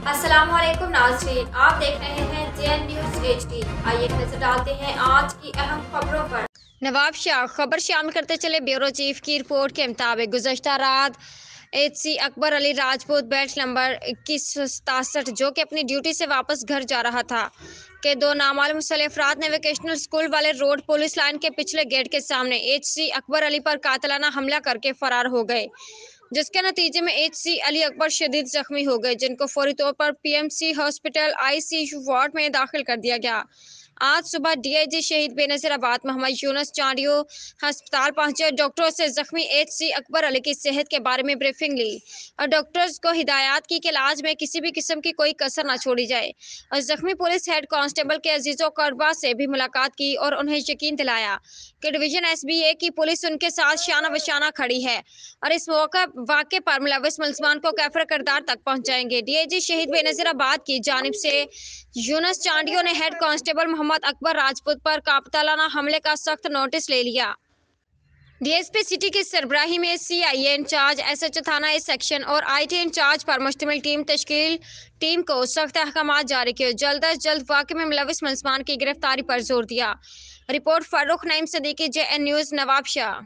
السلام علیکم ناظرین، آپ دیکھ رہے ہیں JN نیوز HD۔ آئیے نظر ڈالتے ہیں آج کی اہم خبروں پر۔ نواب شاہ خبر شامل کرتے چلے۔ بیورو چیف کی رپورٹ کے مطابق گزشتہ رات HC اکبر علی راجپوت بیچ نمبر 2167 جو کہ اپنی ڈیوٹی سے واپس گھر جا رہا تھا کہ دو نامعلوم مسلح افراد نے ووکیشنل اسکول والے روڈ پولیس لائن کے پچھلے گیٹ کے سامنے HC اکبر علی پر قاتلانہ حملہ کر کے فرار ہو گئے، جس کے نتیجے میں HC علی اکبر شدید زخمی ہو گئے، جن کو فوری طور پر PMC ہاسپٹل ICU وارڈ میں داخل کر دیا گیا۔ آج صبح DIG شہید بے نظیر آباد محمد یونس چانڈیو ہسپتال پہنچے، ڈاکٹروں سے زخمی HC اکبر علی کی صحت کے بارے میں بریفنگ لی اور ڈاکٹرز کو ہدایات کی کہ علاج میں کسی بھی قسم کی کوئی کسر نہ چھوڑی جائے، اور زخمی پولیس ہیڈ کانسٹیبل کے عزیز و اقربا سے بھی ملاقات کی اور انہیں یقین دلایا کہ ڈویژن SBA کی پولیس ان کے ساتھ شانہ بشانہ کھڑی ہے اور اس واقعے پر ملوث ملزمان کو کیفر کردار تک پہنچائیں گے۔ DIG شہید بے نظیر آباد کی جانب سے یونس چانڈیو نے ہیڈ کانسٹیبل محمد اکبر راجپوت پر قاتلانہ حملے کا سخت نوٹس لے لیا۔ DSP سٹی کی سربراہی میں CIA انچارج SHO تھانہ سیکشن اور IT انچارج پر مشتمل ٹیم کو سخت احکامات جاری کیے، جلد از جلد واقعے میں ملوث ملزمان کی گرفتاری پر زور دیا۔ رپورٹ فاروق نعیم صدیقی، JN نیوز، نواب شاہ۔